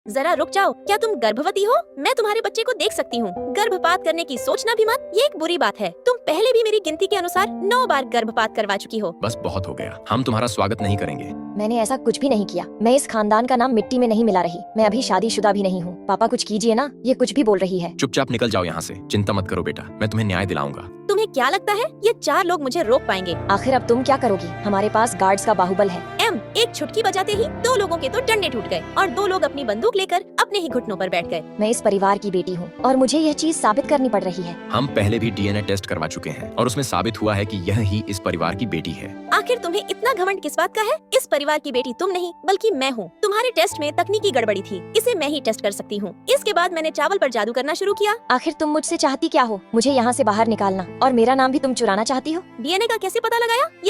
जरा रुक जाओ, क्या तुम गर्भवती हो? मैं तुम्हारे बच्चे को देख सकती हूँ। गर्भपात करने की सोचना भी मत, ये एक बुरी बात है। तुम पहले भी मेरी गिनती के अनुसार 9 बार गर्भपात करवा चुकी हो। बस बहुत हो गया, हम तुम्हारा स्वागत नहीं करेंगे। मैंने ऐसा कुछ भी नहीं किया। मैं इस खानदान का नाम मिट्टी में नहीं मिला रही। मैं अभी शादीशुदा भी नहीं हूँ। पापा कुछ कीजिए ना, ये कुछ भी बोल रही है। चुपचाप निकल जाओ यहाँ से। चिंता मत करो बेटा, मैं तुम्हें न्याय दिलाऊंगा। तुम्हें क्या लगता है ये 4 लोग मुझे रोक पाएंगे? आखिर अब तुम क्या करोगी? हमारे पास गार्ड्स का बाहुबल है। एक छुटकी बजाते ही 2 लोगों के तो डंडे टूट गए और 2 लोग अपनी बंदूक लेकर अपने ही घुटनों पर बैठ गए। मैं इस परिवार की बेटी हूँ और मुझे यह चीज साबित करनी पड़ रही है। हम पहले भी डीएनए टेस्ट करवा चुके हैं और उसमें साबित हुआ है कि यह ही इस परिवार की बेटी है। आखिर तुम्हें इतना घमंड किस बात का है? इस परिवार की बेटी तुम नहीं बल्कि मैं हूँ। तुम्हारे टेस्ट में तकनीकी गड़बड़ी थी, इसे मैं ही टेस्ट कर सकती हूँ। इसके बाद मैंने चावल पर जादू करना शुरू किया। आखिर तुम मुझसे चाहती क्या हो? मुझे यहाँ से बाहर निकालना और मेरा नाम भी तुम चुराना चाहती हो? डीएनए का कैसे पता लगाया?